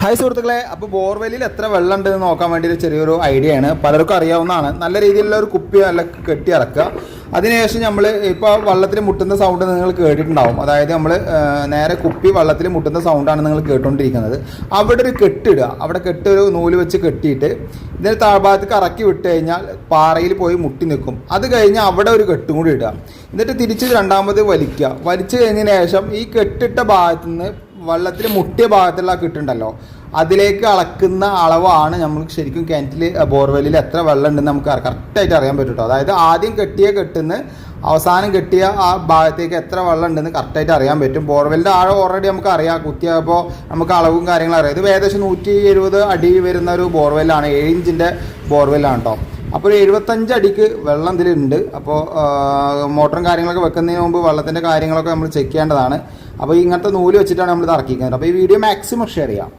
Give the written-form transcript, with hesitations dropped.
Hi സുഹൃത്തുക്കളെ, അപ്പോൾ ബോർവെല്ലിൽ എത്ര വെള്ളം ഉണ്ടെന്ന് നോക്കാൻ വേണ്ടി ഒരു ചെറിയൊരു ഐഡിയ ആണ്. പലർക്കും അറിയാവുന്നതാണ്. നല്ല രീതിയിലുള്ള ഒരു കുപ്പി നല്ല കെട്ടി ഇറക്കുക. അതിനുശേഷം നമ്മൾ ഇപ്പോൾ വെള്ളത്തിൽ മുട്ടുന്ന സൗണ്ട് നിങ്ങൾ കേട്ടിട്ടുണ്ടാവും. അതായത് നമ്മൾ നേരെ കുപ്പി വെള്ളത്തിൽ മുട്ടുന്ന സൗണ്ടാണ് നിങ്ങൾ കേട്ടുകൊണ്ടിരിക്കുന്നത്. അവിടെ ഒരു കെട്ടിടുക. അവിടെ ഒരു നൂല് വെച്ച് കെട്ടിയിട്ട് ഇതിന് താഴ്ഭാഗത്തേക്ക് ഇറക്കി വിട്ട് കഴിഞ്ഞാൽ പാറയിൽ പോയി മുട്ടി നിൽക്കും. അത് കഴിഞ്ഞ് അവിടെ ഒരു കെട്ടും കൂടി ഇടുക. എന്നിട്ട് തിരിച്ച് രണ്ടാമത് വലിക്കുക. വലിച്ചു കഴിഞ്ഞതിന് ശേഷം ഈ കെട്ടിട്ട ഭാഗത്തു നിന്ന് വെള്ളത്തിൽ മുട്ടിയ ഭാഗത്തുള്ള കെട്ടുണ്ടല്ലോ, അതിലേക്ക് അളക്കുന്ന അളവാണ് നമുക്ക് ശരിക്കും കിണറ്റിൽ ബോർവെല്ലിൽ എത്ര വെള്ളം ഉണ്ടെന്ന് നമുക്ക് കറക്റ്റായിട്ട് അറിയാൻ പറ്റും കേട്ടോ. അതായത് ആദ്യം കെട്ടിയ കെട്ടുന്ന അവസാനം കെട്ടിയ ആ ഭാഗത്തേക്ക് എത്ര വെള്ളം ഉണ്ടെന്ന് കറക്റ്റായിട്ട് അറിയാൻ പറ്റും. ബോർവെല്ലിൻ്റെ ആഴം ഓൾറെഡി നമുക്ക് അറിയാം. കുത്തിയപ്പോൾ നമുക്ക് അളവും കാര്യങ്ങളും അറിയാം. ഇത് ഏകദേശം 170 അടി വരുന്ന ഒരു ബോർവെല്ലാണ്. 7 ഇഞ്ചിൻ്റെ ബോർവെല്ലാണ് കേട്ടോ. അപ്പോൾ ഒരു 75 അടിക്ക് വെള്ളം ഇതിലുണ്ട്. അപ്പോൾ മോട്ടറും കാര്യങ്ങളൊക്കെ വെക്കുന്നതിന് മുമ്പ് വെള്ളത്തിൻ്റെ കാര്യങ്ങളൊക്കെ നമ്മൾ ചെക്ക് ചെയ്യേണ്ടതാണ്. അപ്പോൾ ഇങ്ങനത്തെ നൂല് വെച്ചിട്ടാണ് നമ്മൾ ഇത് ഇറക്കിക്കുന്നത്. അപ്പോൾ ഈ വീഡിയോ മാക്സിമം ഷെയർ ചെയ്യാം.